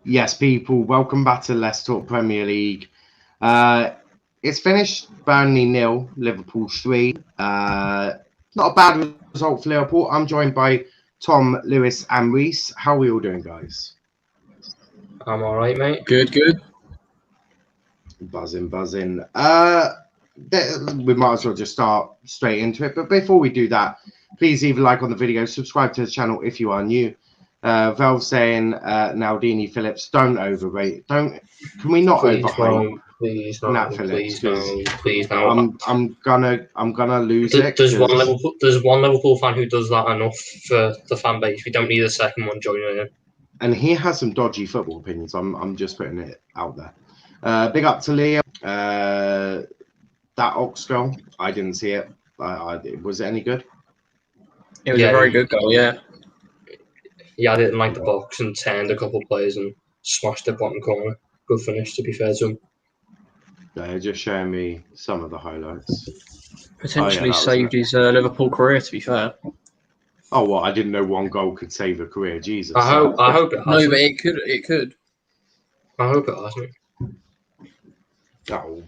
Yes, people, welcome back to Let's Talk Premier League. It's finished. Burnley 0, Liverpool 3. Not a bad result for Liverpool. I'm joined by Tom, Lewis, and Rhys. How are we all doing, guys? I'm all right, mate. Good. Buzzing. We might as well just start straight into it. But before we do that, please leave a like on the video, subscribe to the channel if you are new. Velv saying Naldini Phillips, don't overrate. Can we not overrate? Please Nat Phillips. Phillips, Please no. I'm gonna lose it. There's one Liverpool fan who does that enough for the fan base. We don't need a second one joining in. And he has some dodgy football opinions. I'm just putting it out there. Big up to Leo. That Ox goal, I didn't see it. Was it any good? It was a very good goal, yeah. He had it in like the box and turned a couple of players and smashed the bottom corner. Good finish, to be fair to him. They're just showing me some of the highlights. Potentially saved his Liverpool career, to be fair. Oh, well, I didn't know one goal could save a career. Jesus. I hope it hasn't. No, but it could. I hope it hasn't. Oh,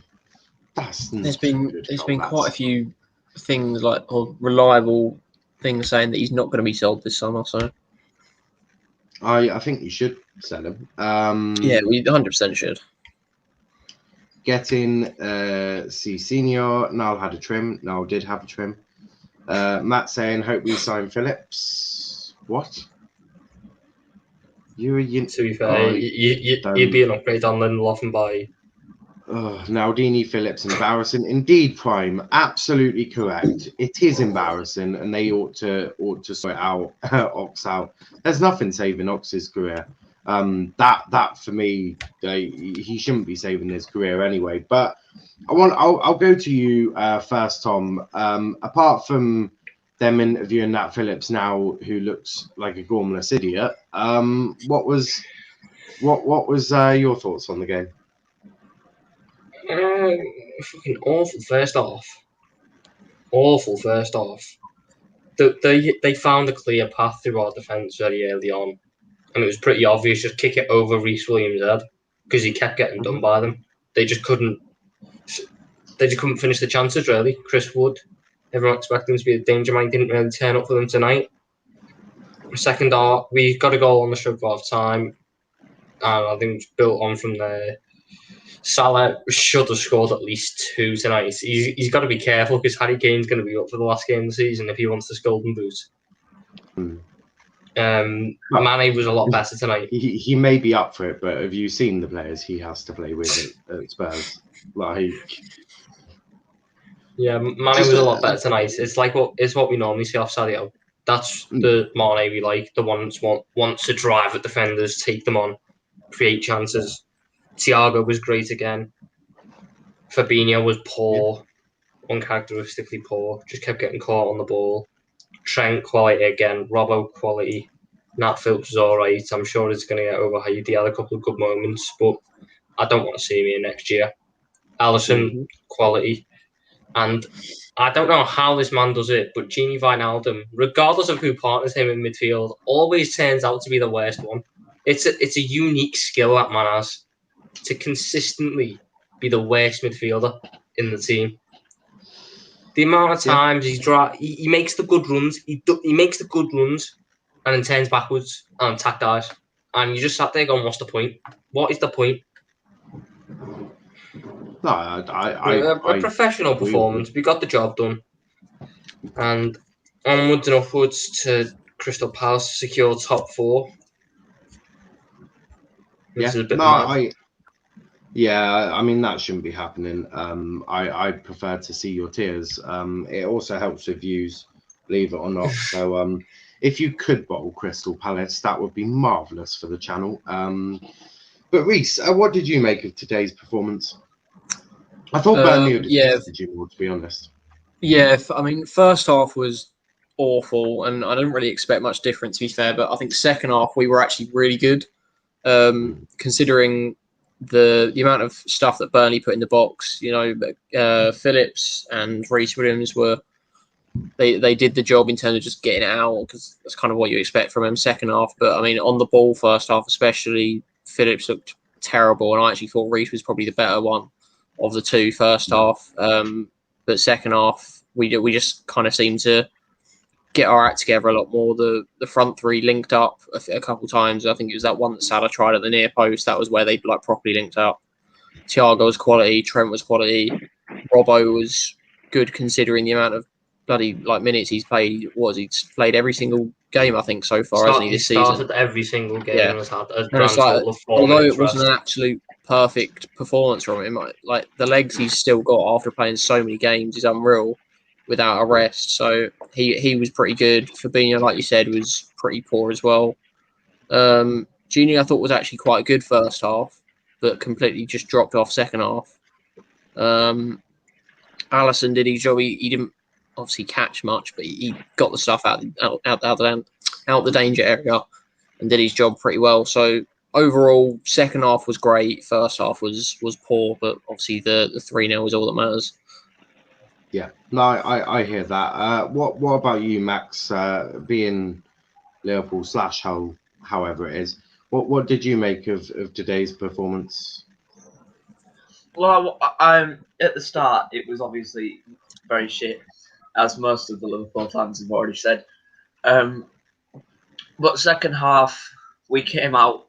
there's been quite a few things or reliable things saying that he's not going to be sold this summer. So I think you should sell him. Yeah, we 100% should. Getting C Senior. Niall had a trim. Niall did have a trim. Matt saying, hope we sign Phillips. What? To be fair, you'd be an upgrade on Lindelof and by. Naldini Phillips, embarrassing. Indeed, Prime. Absolutely correct. It is embarrassing, and they ought to sort out Ox out. There's nothing saving Ox's career. That for me, he shouldn't be saving his career anyway. But I'll go to you first, Tom. Apart from them interviewing Nat Phillips now, who looks like a gormless idiot, what was your thoughts on the game? Fucking awful first half. They found a clear path through our defence very early on, and it was pretty obvious. Just kick it over Rhys Williams' head because he kept getting done by them. They just couldn't finish the chances. Really, Chris Wood, everyone expected him to be a danger man. Didn't really turn up for them tonight. Second half, we got a goal on the stroke of half time, and I think it's built on from there. Salah should have scored at least 2 tonight. He's got to be careful because Harry Kane's going to be up for the last game of the season if he wants this golden boot. Mane was a lot better tonight. He may be up for it, but have you seen the players he has to play with at Spurs? Yeah, Mane was a lot better tonight. It's what we normally see off Sadio. That's the Mane we like. The ones wants to drive at defenders, take them on, create chances. Thiago was great again. Fabinho was poor, uncharacteristically poor. Just kept getting caught on the ball. Trent quality again. Robbo quality. Nat Phillips was all right. I'm sure it's going to get overhyped. He had a couple of good moments, but I don't want to see him here next year. Alisson quality. And I don't know how this man does it, but Gini Wijnaldum, regardless of who partners him in midfield, always turns out to be the worst one. It's a unique skill that man has to consistently be the worst midfielder in the team. The amount of times he makes the good runs, he makes the good runs, and then turns backwards and attack dies. And you just sat there going, "What's the point? What is the point?" No, a professional performance. We got the job done, and onwards and upwards to Crystal Palace to secure top 4. This is a bit no, mad. I mean that shouldn't be happening. I prefer to see your tears. It also helps with views, believe it or not. So if you could bottle Crystal Palace, that would be marvelous for the channel. But Rhys, what did you make of today's performance? I thought Burnley would have tested you more, to be honest. Yeah, I mean, first half was awful, and I didn't really expect much difference, to be fair. But I think second half we were actually really good, considering the amount of stuff that Burnley put in the box. You know, Phillips and Rhys Williams they did the job in terms of just getting it out, because that's kind of what you expect from him second half. But I mean, on the ball first half especially, Phillips looked terrible, and I actually thought Rhys was probably the better one of the two first half. But second half, we just kind of seemed to get our act together a lot more. The front three linked up a couple times. I think it was that one that Salah tried at the near post. That was where they like properly linked up. Thiago was quality. Trent was quality. Robbo was good considering the amount of bloody minutes he's played. He's played every single game I think so far, hasn't he, this season? He started every single game and has had a grand total of 4 although minutes it wasn't rest. an absolute perfect performance from him, like the legs he's still got after playing so many games is unreal without a rest. So he was pretty good. Fabinho, like you said, was pretty poor as well. Junior I thought was actually quite good first half, but completely just dropped off second half. Alisson did his job. He didn't obviously catch much, but he got the stuff out the danger area and did his job pretty well. So overall, second half was great. First half was poor, but obviously the 3-0 is all that matters. Yeah, no, I hear that. What about you, Max? Being Liverpool / Hull, however it is, what did you make of today's performance? Well, at the start, it was obviously very shit, as most of the Liverpool fans have already said. But second half, we came out.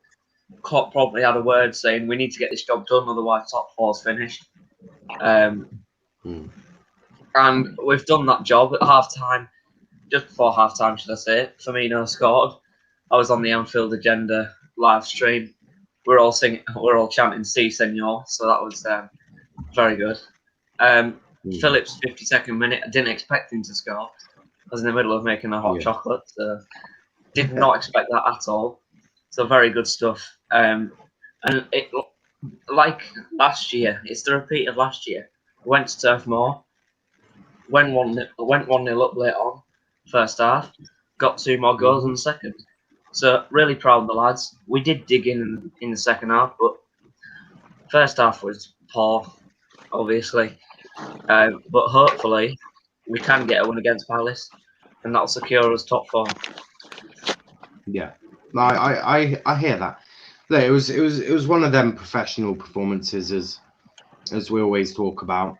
Klopp probably had a word saying we need to get this job done, otherwise top four's finished. And we've done that job at half time. Just before half time, should I say? Firmino scored. I was on the Anfield Agenda live stream. We're all chanting "Si, Senor," so that was very good. Phillips, 52nd minute. I didn't expect him to score. I was in the middle of making a hot chocolate. So did not expect that at all. So very good stuff. And it, like last year, it's the repeat of last year. Went to Turf Moor. Went 1-0 up late on first half. Got 2 more goals in the second. So really proud of the lads. We did dig in the second half, but first half was poor, obviously. But hopefully we can get a win against Palace, and that'll secure us top 4. Yeah, no, I hear that. No, it was one of them professional performances as we always talk about.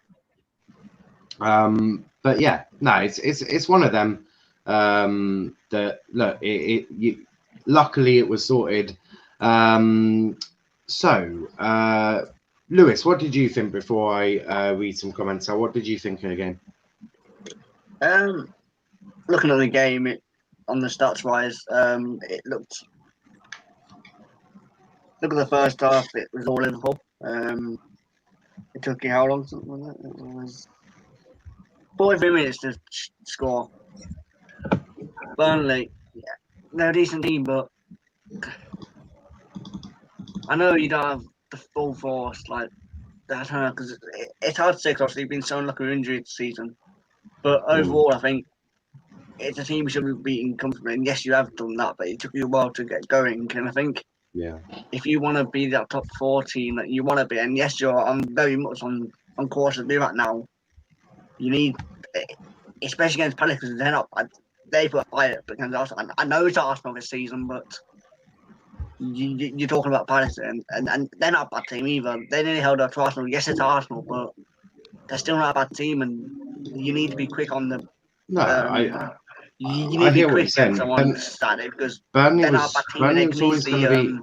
But yeah, no, it's one of them that look. Luckily, it was sorted. So, Lewis, what did you think before I read some comments? What did you think of the game? Looking at the game, on the stats wise, it looked. Look at the first half; it was all Liverpool. It took you how long? Something like that? It was 43 minutes to score. Burnley, they're a decent team, but I know you don't have the full force. Like, I don't know, because it's hard to say, because obviously you've been so unlucky with injury this season. But overall, I think it's a team we should be beating comfortably. And yes, you have done that, but it took you a while to get going. And I think if you want to be that top 4 team that you want to be, and yes, I'm very much on course to do that now, you need, especially against Palace, because they're not, they put a fight up against Arsenal. I know it's Arsenal this season, but you're talking about Palace, and they're not a bad team either. They nearly held up to Arsenal. Yes, it's Arsenal, but they're still not a bad team, and you need to be quick on them. No, you need to be quick on someone Saturday, because Burnley was always going to be.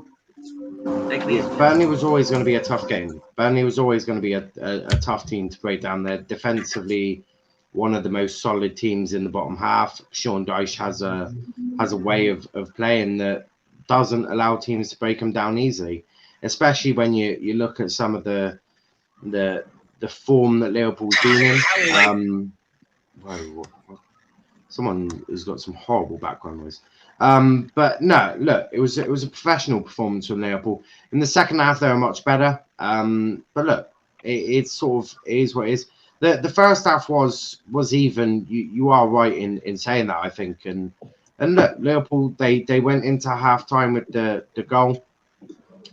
Burnley was always going to be a tough game. Burnley was always going to be a tough team to break down. They're defensively one of the most solid teams in the bottom half. Sean Dyche has a way of playing that doesn't allow teams to break them down easily. especially when you look at some of the form that Liverpool's been in. Whoa, someone has got some horrible background noise. But no, look, it was a professional performance from Liverpool. In the second half, they were much better. But look, it sort of is what it is. The first half was even. You are right in saying that, I think. And look, Liverpool they went into half time with the goal,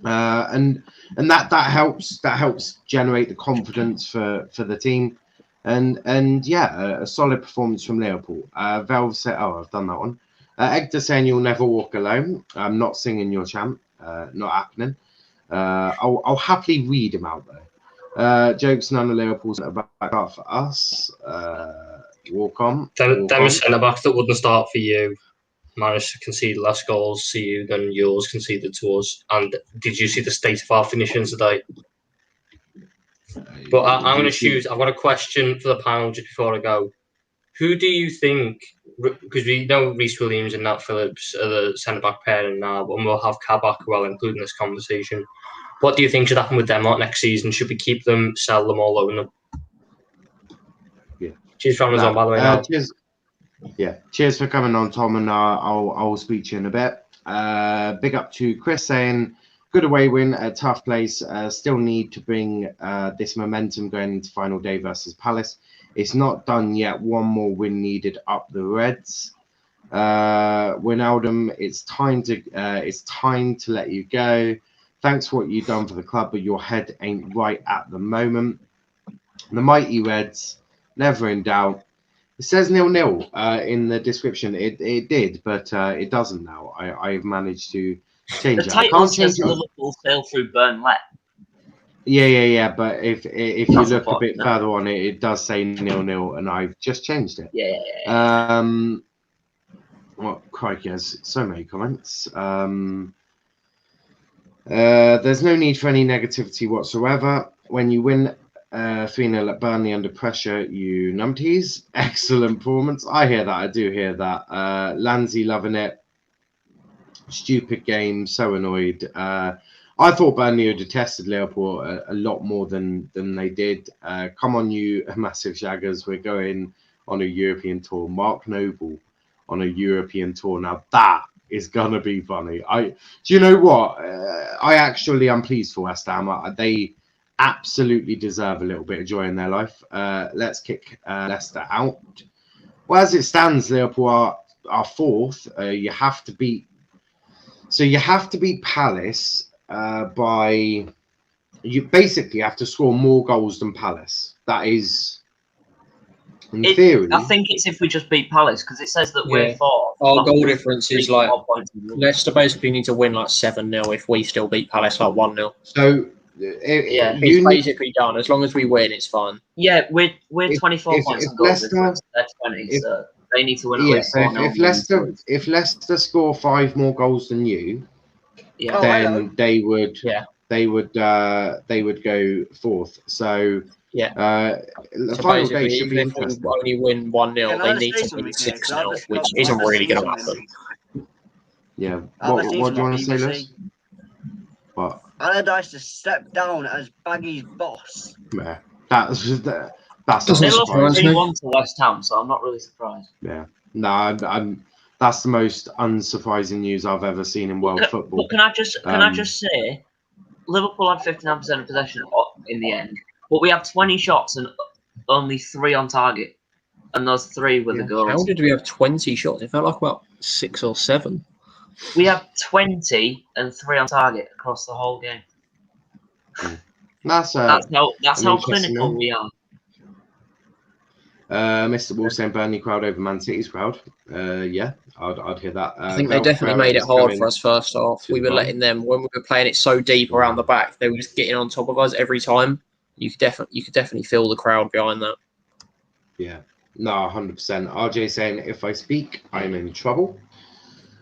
and that helps generate the confidence for the team. And yeah, a solid performance from Liverpool. Valve said, "Oh, I've done that one." Egder saying, "You'll never walk alone." I'm not singing your chant. Not happening. I'll happily read him out though. Jokes none of Liverpool's back up for us. Walk on. Them centre backs that wouldn't start for you managed to concede less goals to you than yours conceded to us. And did you see the state of our finishing today? But I'm going to choose. I've got a question for the panel just before I go. Who do you think? Because we know Rhys Williams and Nat Phillips are the centre back pairing now, and we'll have Kabak well included in this conversation. What do you think should happen with them next season? Should we keep them, sell them, or loan them? Yeah. Cheers for having us on, by the way. Cheers. Yeah. Cheers for coming on, Tom, and I'll speak to you in a bit. Big up to Chris saying, good away win, a tough place. Still need to bring this momentum going into final day versus Palace. It's not done yet. One more win needed up the Reds. Wijnaldum, it's time to let you go. Thanks for what you've done for the club, but your head ain't right at the moment. The mighty Reds, never in doubt. It says 0-0 in the description. It did, but it doesn't now. I've managed to change the it. I title can't says change it. Liverpool sail through Burnley. Yeah. But if you That's look a bit further on, it does say 0-0, and I've just changed it. Yeah. Well, crikey, there's so many comments. There's no need for any negativity whatsoever. When you win 3-0 at Burnley under pressure, you numpties. Excellent performance. I hear that. I do hear that. Lanzi loving it. Stupid game. So annoyed. I thought Burnley would have tested Liverpool a lot more than they did. Come on, you massive shaggers. We're going on a European tour. Mark Noble on a European tour. Now that is going to be funny. Do you know what? I'm pleased for West Ham. They absolutely deserve a little bit of joy in their life. Let's kick Leicester out. Well, as it stands, Liverpool are fourth. You have to beat Palace by. You basically have to score more goals than Palace. That is, in theory. I think it's if we just beat Palace because it says that we're fourth. Our goal difference is like Leicester basically need to win like 7-0 if we still beat Palace like 1-0. So it's basically done. As long as we win, it's fine. Yeah, we're 24 points on goal difference. They're 20, so they need to win at least 4-0. If Leicester score 5 more goals than you, then they would go fourth. So the final day should be interesting. If we only win 1-0, they need to win 6-0, which isn't really going to happen. Yeah. What do you want to say, Liz? What? Allardyce to step down as Baggy's boss. Yeah, that's they lost 3-1 to West Ham, so I'm not really surprised. Yeah, no, I'm that's the most unsurprising news I've ever seen in world football. But can I just say, Liverpool had 59% of possession in the end, but we had 20 shots and only 3 on target, and those 3 were the goals. How did we have 20 shots? It felt like about 6 or 7. We have 20 and 3 on target across the whole game. That's how clinical we are. Mr. Wall saying Burnley crowd over Man City's crowd. Yeah, I'd hear that. I think they definitely made it hard for us first half. We were letting them, when we were playing it so deep around the back, they were just getting on top of us every time. You could definitely feel the crowd behind that. Yeah, no, 100%. RJ saying if I speak, I'm in trouble.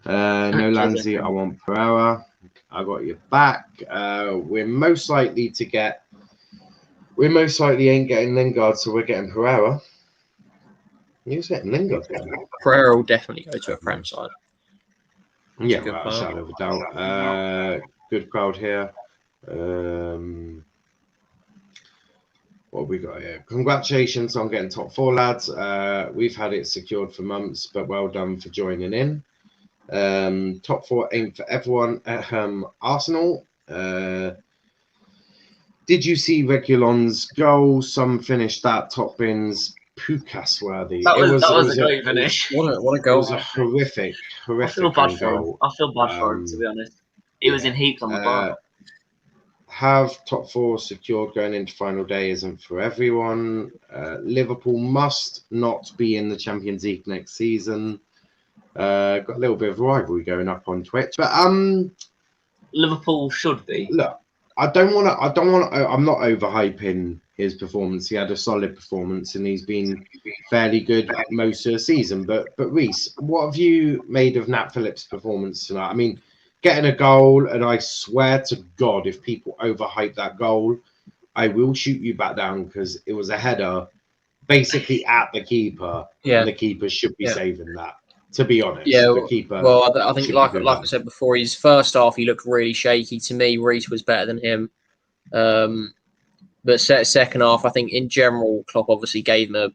No Lanzi, I want Pereira. I got your back. We're most likely ain't getting Lingard, so we're getting Pereira. You're getting Lingard. Pereira will definitely go to a Prem side. Yeah, without a shadow of a doubt. Good crowd here. What have we got here? Congratulations on getting top 4, lads. We've had it secured for months, but well done for joining in. Top 4 aim for everyone. Arsenal. Did you see Reguilon's goal? Some finished that top bins Pukas worthy. That was a great finish. What a It goal! was a horrific I feel bad for him. goal. I feel bad for him, to be honest. He was in heaps on the bar. Have top 4 secured going into final day isn't for everyone. Liverpool must not be in the Champions League next season. Got a little bit of rivalry going up on Twitch, but Liverpool should be. look, I'm not overhyping his performance. He had a solid performance and he's been fairly good most of the season. But Rhys, what have you made of Nat Phillips' performance tonight? I mean, getting a goal, and I swear to God, if people overhype that goal, I will shoot you back down because it was a header basically at the keeper. Yeah. And the keeper should be saving that, to be honest. Yeah, the keeper. Well, I think, like I said before, his first half, he looked really shaky. To me, Rhys was better than him. But second half, I think in general, Klopp obviously gave him a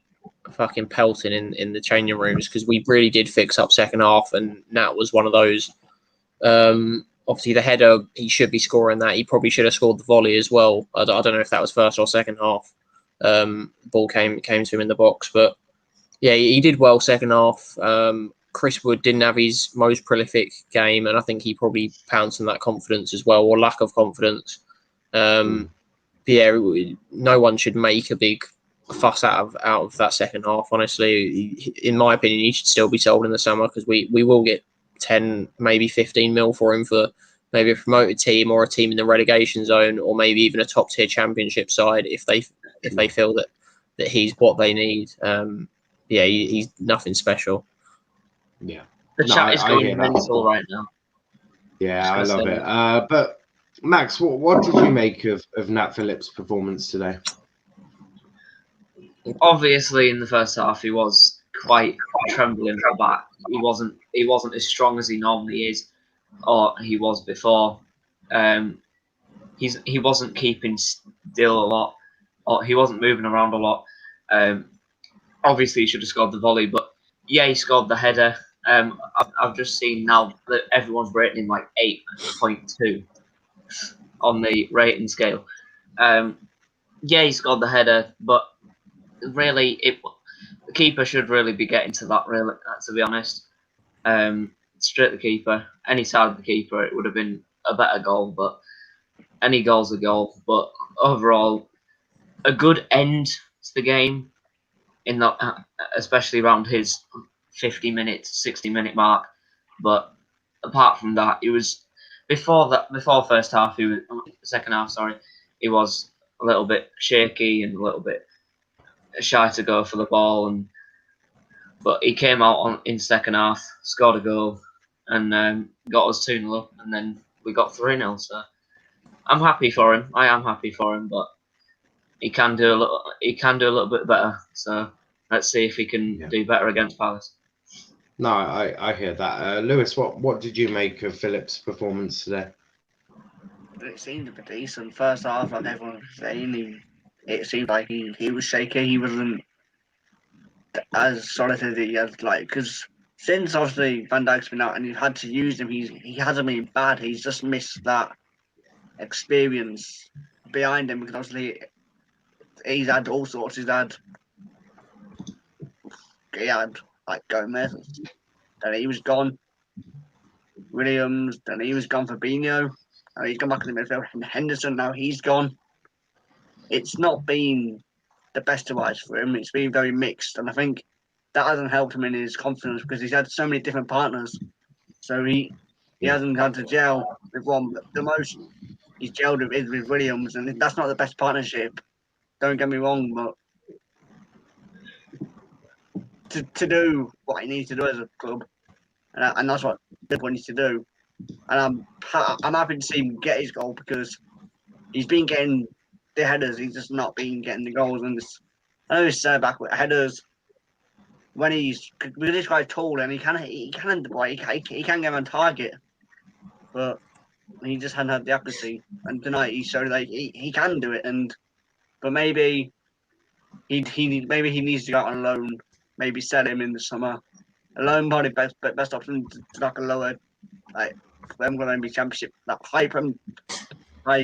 fucking pelting in the changing rooms because we really did fix up second half, and Nat was one of those. Obviously, the header, he should be scoring that. He probably should have scored the volley as well. I don't know if that was first or second half. Ball came to him in the box, but yeah, he did well second half. Chris Wood didn't have his most prolific game, and I think he probably pounced on that confidence as well, or lack of confidence. Yeah, no one should make a big fuss out of that second half. Honestly, in my opinion, he should still be sold in the summer because we will get 10, maybe 15 mil for him for maybe a promoted team or a team in the relegation zone, or maybe even a top tier championship side if they feel that he's what they need. Yeah, he's nothing special. Yeah, The chat is going mental right now. Yeah, I love it. But Max, what did you make of Nat Phillips' performance today? Obviously, in the first half, he was quite trembling at the back. He wasn't as strong as he normally is, or he was before. He wasn't keeping still a lot, or he wasn't moving around a lot. Obviously, he should have scored the volley, but yeah, he scored the header. I've just seen now that everyone's rating him like 8.2 on the rating scale. Yeah, he scored the header, but really, the keeper should really be getting to that. Really, to be honest, straight the keeper, any side of the keeper, it would have been a better goal. But any goal's a goal. But overall, a good end to the game, in that, especially around his 50-minute, 60-minute mark. But apart from that, it was before first half. Second half, sorry, he was a little bit shaky and a little bit shy to go for the ball, but he came out in second half, scored a goal, and got us 2-0 up, and then we got 3-0. So I'm happy for him. I am happy for him, but he can do a little bit better. So let's see if he can do better against Palace. No, I hear that. Lewis, what did you make of Phillips' performance today? It seemed a bit decent. First half, like everyone was saying, it seemed like he was shaky. He wasn't as solid as he has, because since obviously Van Dijk's been out and you've had to use him, he hasn't been bad. He's just missed that experience behind him because obviously he's had all sorts. He had like Gomez, then he was gone. Williams, then he was gone for Fabinho. And he's gone back in the midfield. And Henderson, now he's gone. It's not been the best of eyes for him. It's been very mixed. And I think that hasn't helped him in his confidence because he's had so many different partners. So he hasn't had to gel with one. The most he's gelled with is with Williams. And that's not the best partnership. Don't get me wrong, but to do what he needs to do as a club, and that's what Liverpool needs to do. And I'm happy to see him get his goal because he's been getting the headers. He's just not been getting the goals. And I know he's so back with headers when because this guy's tall and he can get on target. But He just hadn't had the accuracy, and tonight he showed like he can do it. But maybe he needs to go out on loan. Maybe sell him in the summer. A loan probably best option to like a lower, like them going to be championship, that high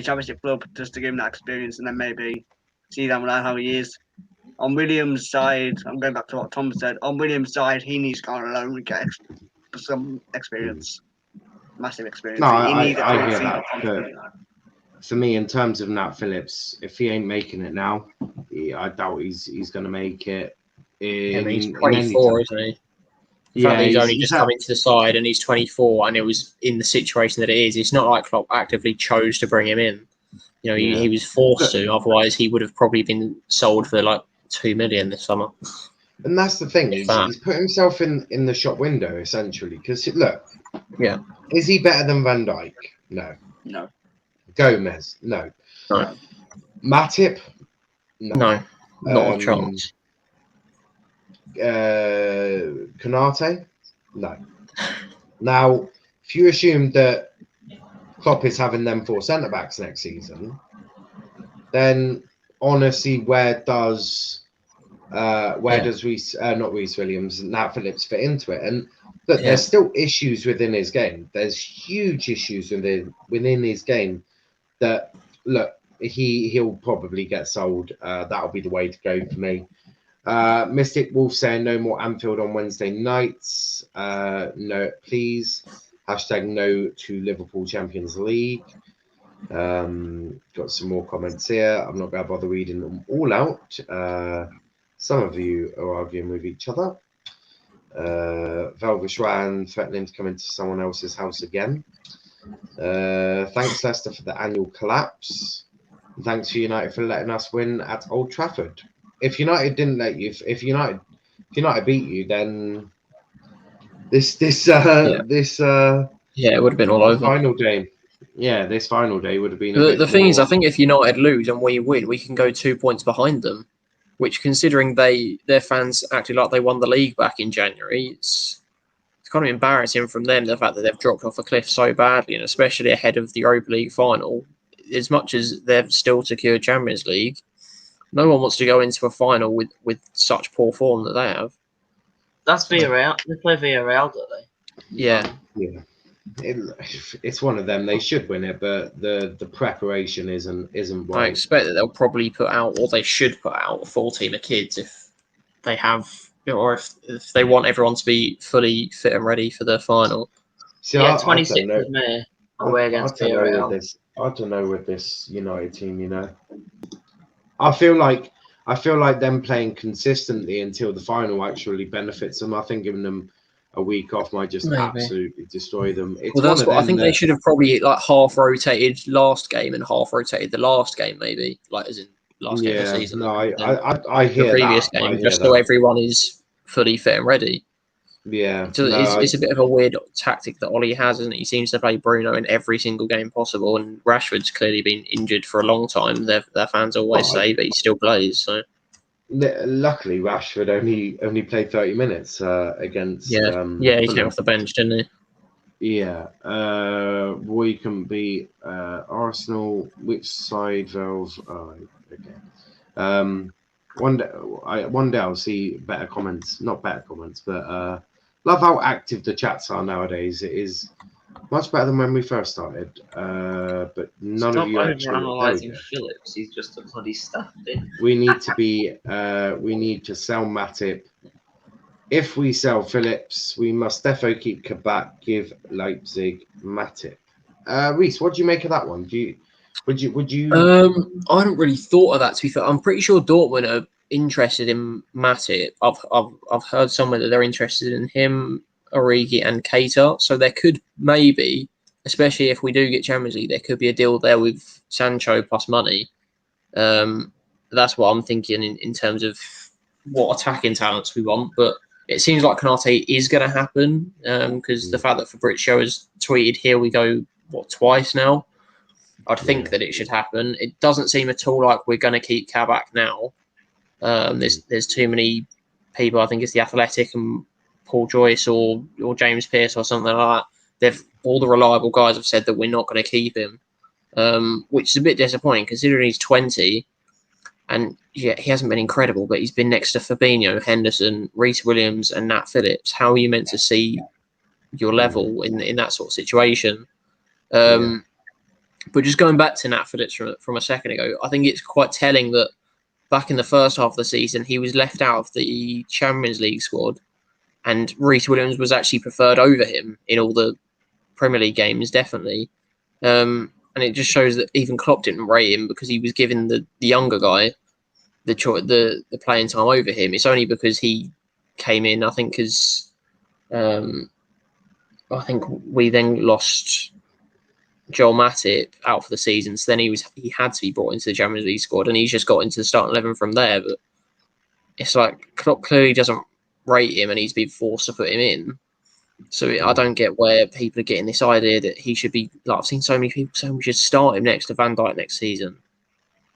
championship club, just to give him that experience, and then maybe see that how he is. On Williams' side, I'm going back to what Tom said. On Williams' side, he needs to go on a loan and get some experience, massive experience. No, He needs I hear that. But for me, in terms of Nat Phillips, if he ain't making it now, I doubt he's going to make it. He's 24, isn't he? The fact that he's only just come into the side and he's 24 and it was in the situation that it is, it's not like Klopp actively chose to bring him in. You know, he was forced to, otherwise he would have probably been sold for like 2 million this summer. And that's the thing, he's put himself in the shop window, essentially. Because, look, is he better than Van Dijk? No. Gomez? No. Matip? No, not a chance. Konate? No. Now, if you assume that Klopp is having them 4 centre-backs next season, then honestly, where does Rhys, not Rhys Williams, Nat Phillips fit into it? And look, there's still issues within his game. There's huge issues within his game that, look, he'll probably get sold. That'll be the way to go for me. Mystic Wolf saying no more Anfield on Wednesday nights. No, please. Hashtag no to Liverpool Champions League. Got some more comments here. I'm not going to bother reading them all out. Some of you are arguing with each other. Velvet Ryan threatening to come into someone else's house again. Thanks, Leicester, for the annual collapse. And thanks for United for letting us win at Old Trafford. If United didn't let you, if United beat you, then this it would have been all over. Final day. Yeah, this final day would have been. The thing is, I think if United lose and we win, we can go 2 points behind them. Which, considering their fans acted like they won the league back in January, it's kind of embarrassing from them, the fact that they've dropped off a cliff so badly, and especially ahead of the Europa League final. As much as they've still secured Champions League, no one wants to go into a final with such poor form that they have. That's Villarreal. They play Villarreal, don't they? Yeah. It's one of them. They should win it, but the preparation isn't right. I expect that they'll probably put out, or they should put out, a full team of kids if they have, or if they want everyone to be fully fit and ready for the final. See, 26th of May away against Villarreal. I don't know with this United team. You know, I feel like them playing consistently until the final actually benefits them. I think giving them a week off might just absolutely destroy them. That's what I think. They should have probably half rotated last game and half rotated the last game, maybe, as in last game of the season. No, I hear the previous game, just so everyone is fully fit and ready. Yeah, so it's a bit of a weird tactic that Ollie has, isn't it? He seems to play Bruno in every single game possible, and Rashford's clearly been injured for a long time. Their fans always say, but he still plays. So. Luckily, Rashford only played 30 minutes against. He came off the bench, didn't he? Yeah. Roy can be Arsenal. Which side, Valve? Oh, okay. One day I'll see better comments. Not better comments, but love how active the chats are nowadays. It is much better than when we first started. But none of you actually. Analysing Phillips. He's just a bloody stuff. We need to be. We need to sell Matip. If we sell Phillips, we must defo keep Kabak. Give Leipzig Matip. Rhys, what do you make of that one? Would you? I hadn't really thought of that. To be fair, I'm pretty sure Dortmund are interested in Matip. I've heard somewhere that they're interested in him, Origi and Keita. So there could maybe, especially if we do get Champions League, there could be a deal there with Sancho plus money. That's what I'm thinking in terms of what attacking talents we want. But it seems like Konate is going to happen because the fact that Fabrizio has tweeted, "Here we go," twice now. I'd think that it should happen. It doesn't seem at all like we're going to keep Kabak now. There's too many people. I think it's the Athletic and Paul Joyce or James Pearce or something like that all the reliable guys have said that we're not going to keep him, which is a bit disappointing considering he's 20. And yeah, he hasn't been incredible, but he's been next to Fabinho, Henderson, Rhys Williams, and Nat Phillips. How are you meant to see your level in that sort of situation? But just going back to Nat Phillips from a second ago, I think it's quite telling that back in the first half of the season, he was left out of the Champions League squad, and Rhys Williams was actually preferred over him in all the Premier League games, definitely. And it just shows that even Klopp didn't rate him because he was giving the younger guy the playing time over him. It's only because he came in, I think, because I think we then lost Joel Matip out for the season, so then he had to be brought into the Champions League squad, and he's just got into the starting 11 from there. But it's like Klopp clearly doesn't rate him, and he's been forced to put him in. So I don't get where people are getting this idea that he should be. Like, I've seen so many people saying we should start him next to Van Dijk next season.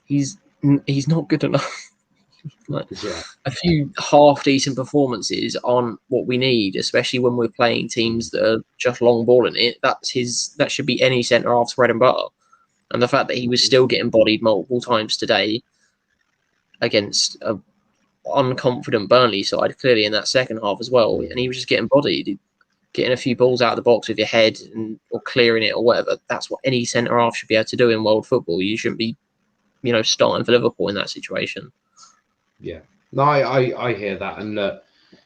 He's not good enough. A few half decent performances aren't what we need, especially when we're playing teams that are just long balling it. That should be any centre half's bread and butter. And the fact that he was still getting bodied multiple times today against a unconfident Burnley side, clearly in that second half as well, and he was just getting bodied, getting a few balls out of the box with your head or clearing it or whatever. That's what any centre half should be able to do in world football. You shouldn't be, starting for Liverpool in that situation. Yeah, no, I hear that, and it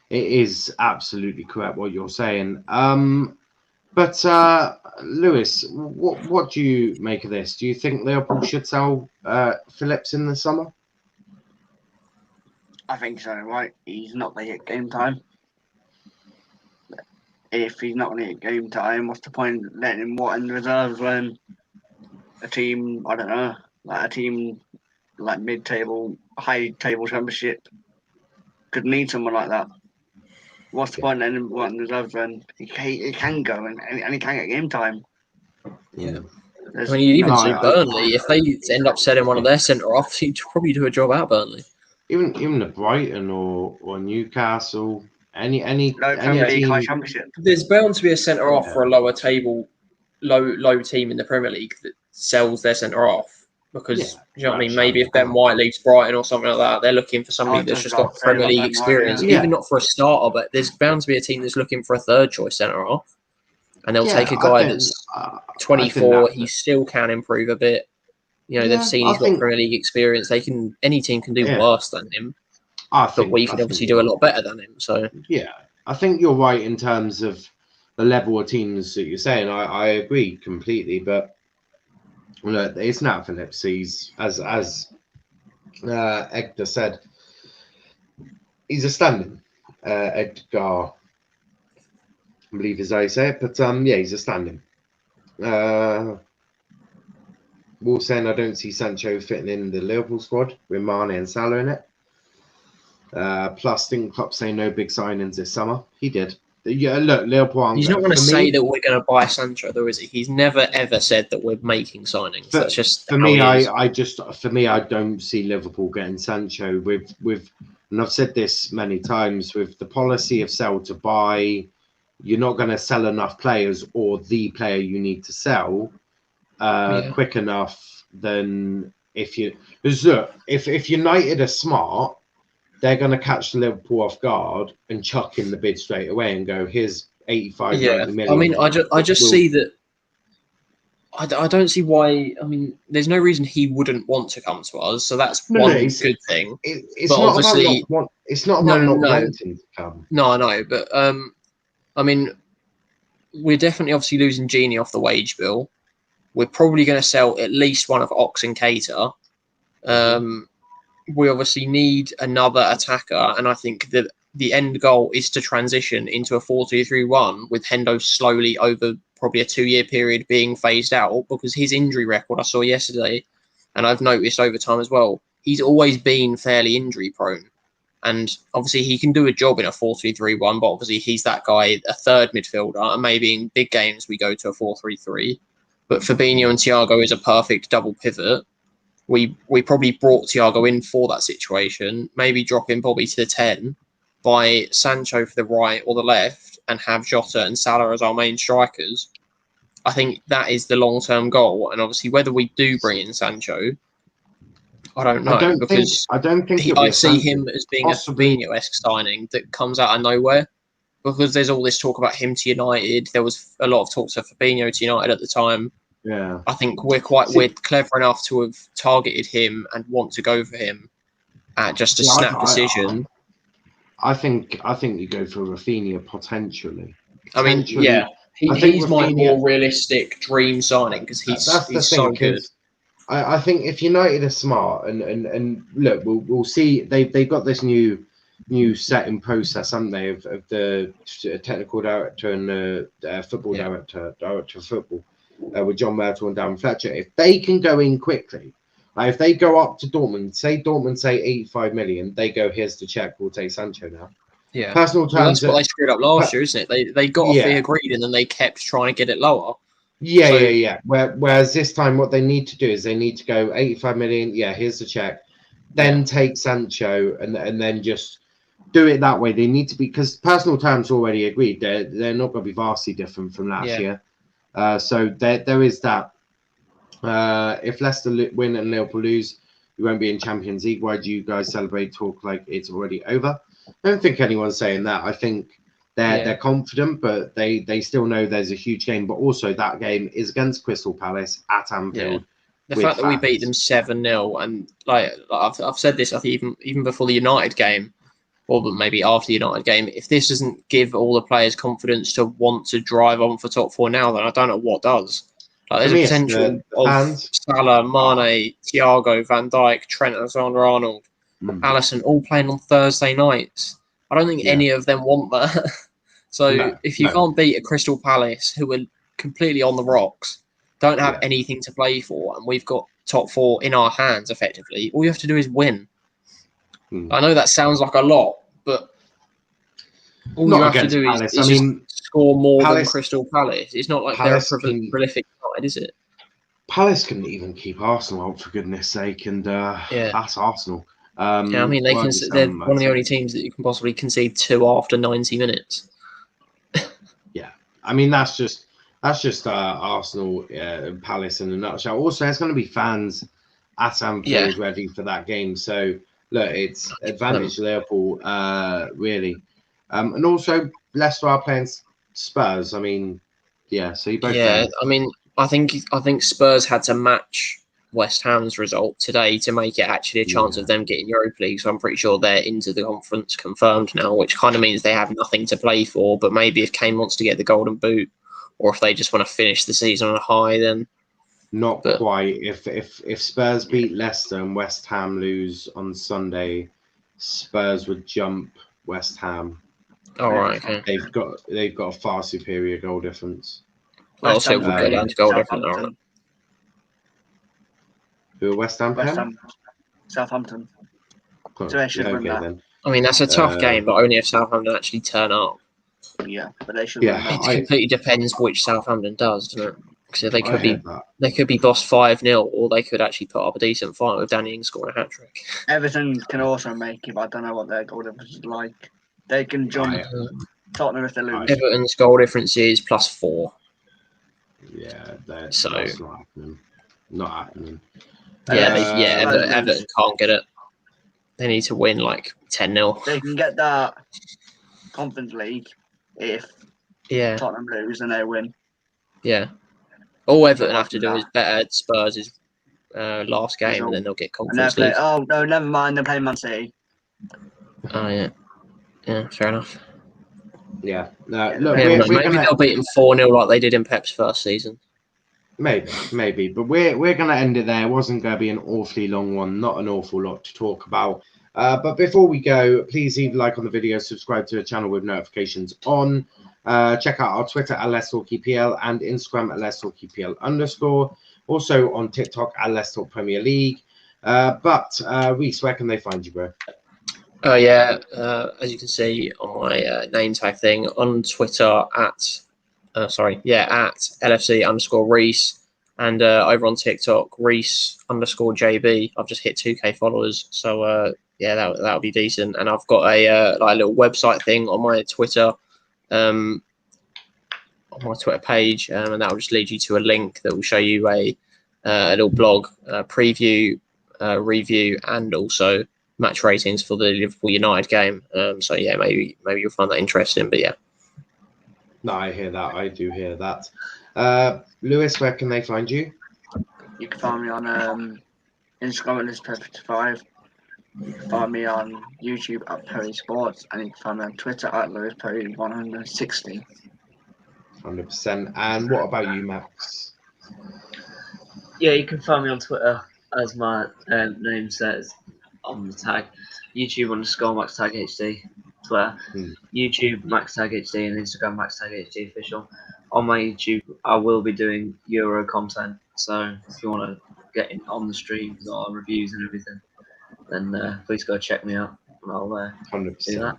is absolutely correct what you're saying. But Lewis, what do you make of this? Do you think Liverpool should sell Phillips in the summer? I think so, right? He's not going to get game time. If he's not going to get game time, what's the point of letting him in the reserves when a team, I don't know, like mid-table, high-table championship could need someone like that? What's the point of letting him in the reserves when he can go and he can get game time? Yeah. I mean, you even see Burnley, if they end up selling one of their centre-offs, he'd probably do a job out Burnley. Even at Brighton or Newcastle, any team. High championship. There's bound to be a centre off for a lower table, low team in the Premier League that sells their centre off because you know what I mean. Maybe if Ben White leaves Brighton or something like that, they're looking for somebody that's just got Premier League experience, even not for a starter. But there's bound to be a team that's looking for a third choice centre off, and they'll take a guy that's 24. He still can improve a bit. They've seen he's got Premier League experience. Any team can do worse than him. But we can obviously do a lot better than him. So yeah, I think you're right in terms of the level of teams that you're saying. I agree completely. But it's Nat Phillips. He's as Edgar said, he's a standing. Edgar, I believe is how you say it. But he's a standing. Wolf saying I don't see Sancho fitting in the Liverpool squad with Mane and Salah in it. Plus, didn't Klopp say no big signings this summer? He did. Yeah, look, Liverpool. He's not going to say that we're going to buy Sancho, though, is he? He's never ever said that we're making signings. That's just for me. I don't see Liverpool getting Sancho with, and I've said this many times, with the policy of sell to buy. You're not going to sell enough players or the player you need to sell quick enough. Then if United are smart, they're going to catch Liverpool off guard and chuck in the bid straight away and go, here's 85 90 million. I mean, I just see that. I don't see why. I mean, there's no reason he wouldn't want to come to us, so that's one good thing. It's not obviously it's not about not wanting to come. No, I know, but I mean, we're definitely obviously losing Genie off the wage bill. We're probably going to sell at least one of Ox and Cater. We obviously need another attacker, and I think that the end goal is to transition into a 4-2-3-1 with Hendo slowly over probably a 2-year period being phased out, because his injury record I saw yesterday, and I've noticed over time as well, he's always been fairly injury prone. And obviously he can do a job in a 4-3-3-1, but obviously he's that guy, a third midfielder, and maybe in big games we go to a 4-3-3. But Fabinho and Thiago is a perfect double pivot. We probably brought Thiago in for that situation, maybe dropping Bobby to the 10, by Sancho for the right or the left, and have Jota and Salah as our main strikers, I think that is the long-term goal. And obviously, whether we do bring in Sancho, I don't know, because I don't think I see him as being possibly a Fabinho-esque signing that comes out of nowhere. Because there's all this talk about him to United. There was a lot of talks of Fabinho to United at the time. Yeah, I think we're clever enough to have targeted him and want to go for him at just a snap decision. I think you go for Rafinha potentially. I mean, yeah, he's my more realistic dream signing because he's so good. I think if United are smart and look, we'll see. They've got this new setting process, haven't they, of the technical director and the football director of football with John Myrtle and Darren Fletcher. If they can go in quickly, like if they go up to Dortmund, say 85 million, they go, here's the check, we'll take Sancho now. Yeah, personal terms. That's what they screwed up last year, isn't it? They got a fee agreed and then they kept trying to get it lower. Yeah. Whereas this time, what they need to do is they need to go 85 million. Yeah, here's the check. Then take Sancho and then just do it that way. They need to be, because personal terms already agreed. They're not going to be vastly different from last year. So there is that. If Leicester win and Liverpool lose, we won't be in Champions League. Why do you guys celebrate? Talk like it's already over? I don't think anyone's saying that. I think they're confident, but they still know there's a huge game. But also that game is against Crystal Palace at Anfield. The fact that we beat them 7-0, and like I've said this, I think even before the United game, or maybe after the United game, if this doesn't give all the players confidence to want to drive on for top four now, then I don't know what does. Like, there's a potential of Salah, Mane, Thiago, Van Dijk, Trent Alexander-Arnold, Alisson all playing on Thursday nights. I don't think any of them want that. So if you can't beat a Crystal Palace, who are completely on the rocks, don't have anything to play for, and we've got top four in our hands, effectively, all you have to do is win. I know that sounds like a lot, but all you have to do is just score more than Crystal Palace. It's not like they're a prolific side, is it? Palace couldn't even keep Arsenal out, for goodness sake, and that's Arsenal. I mean, they're one of the only teams that you can possibly concede to after 90 minutes. I mean, that's just Arsenal and Palace in a nutshell. Also, there's going to be fans at Anfield ready for that game. So, look, it's advantage Liverpool, really. And also, Leicester are playing Spurs. I mean, so you both I mean, I think Spurs had to match West Ham's result today to make it actually a chance of them getting Europa League. So I'm pretty sure they're into the conference confirmed now, which kind of means they have nothing to play for. But maybe if Kane wants to get the golden boot, or if they just want to finish the season on a high, then not quite. If Spurs beat Leicester and West Ham lose on Sunday, Spurs would jump West Ham. All right, okay. They've got a far superior goal difference. So we'll go down to goal difference. Who are West Ham? Southampton. Then. I mean, that's a tough game, but only if Southampton actually turn up. Yeah, but they should. It completely depends which Southampton does, doesn't it? Because they could be bossed 5-0, or they could actually put up a decent fight with Danny Ings scoring a hat trick. Everton can also make it, but I don't know what their goal difference is like. They can jump Tottenham if they lose. Everton's goal difference is +4. Yeah, that's not happening. Not happening. Everton can't get it. They need to win like 10-0. They can get that Conference League if Tottenham lose and they win. Yeah. All Everton have to do is better Spurs' last game, and then they'll get Conference League. Oh, no, never mind. They're playing Man City. Oh, yeah. Yeah, fair enough. Yeah. No, look, maybe they'll beat them 4-0 like they did in Pep's first season. Maybe, but we're going to end it there. It wasn't going to be an awfully long one, not an awful lot to talk about. But before we go, please leave a like on the video, subscribe to the channel with notifications on. Check out our Twitter at LetsTalkEPL and Instagram at LetsTalkEPL_. Also on TikTok at Let's Talk Premier League. But Rhys, where can they find you, bro? As you can see on my name tag thing on Twitter at LFC_Rhys, and over on TikTok Rhys_JB. I've just hit 2k followers, so that'll be decent. And I've got a little website thing on my Twitter, my Twitter page, and that will just lead you to a link that will show you a little blog preview, review, and also match ratings for the Liverpool United game. So yeah, maybe you'll find that interesting. But yeah. No, I hear that. I do hear that. Lewis, where can they find you? You can find me on Instagram at LewisPerry55. You can find me on YouTube at Perry Sports, and you can find me on Twitter at LewisPerry160. 100%. And what about you, Max? Yeah, you can find me on Twitter as my name says on the tag. YouTube _MaxTagHD, Twitter. YouTube MaxTagHD, and Instagram MaxTagHD official. On my YouTube, I will be doing Euro content. So if you want to get in on the streams or reviews and everything, then please go check me out, and I'll 100%. do that.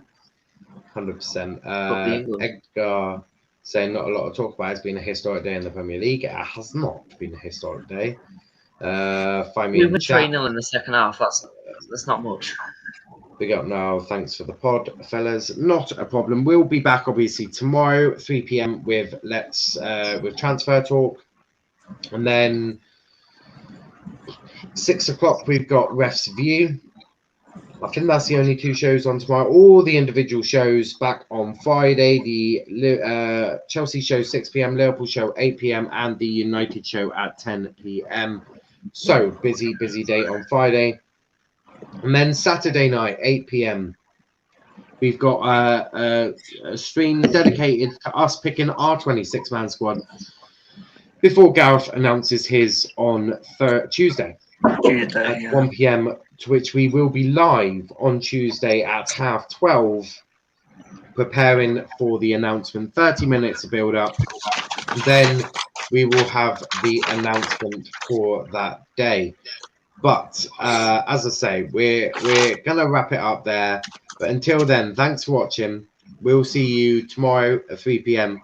100%. Edgar saying not a lot to talk about. It's been a historic day in the Premier League. It has not been a historic day. Find me We in were the chat. 3-0 in the second half. That's not much. Big up now. Thanks for the pod, fellas. Not a problem. We'll be back obviously tomorrow, 3 p.m. with with transfer talk, and then 6 o'clock we've got Ref's View. I think that's the only 2 shows on tomorrow. All the individual shows back on Friday. The Chelsea show 6 p.m, Liverpool show 8 p.m, and the United show at 10 p.m. So busy day on Friday. And then Saturday night, 8 p.m, we've got a stream dedicated to us picking our 26-man squad before Gareth announces his on Tuesday. At 1 p.m, to which we will be live on Tuesday at 12:30, preparing for the announcement. 30 minutes of build-up. Then we will have the announcement for that day. But as I say, we're going to wrap it up there. But until then, thanks for watching. We'll see you tomorrow at 3 p.m.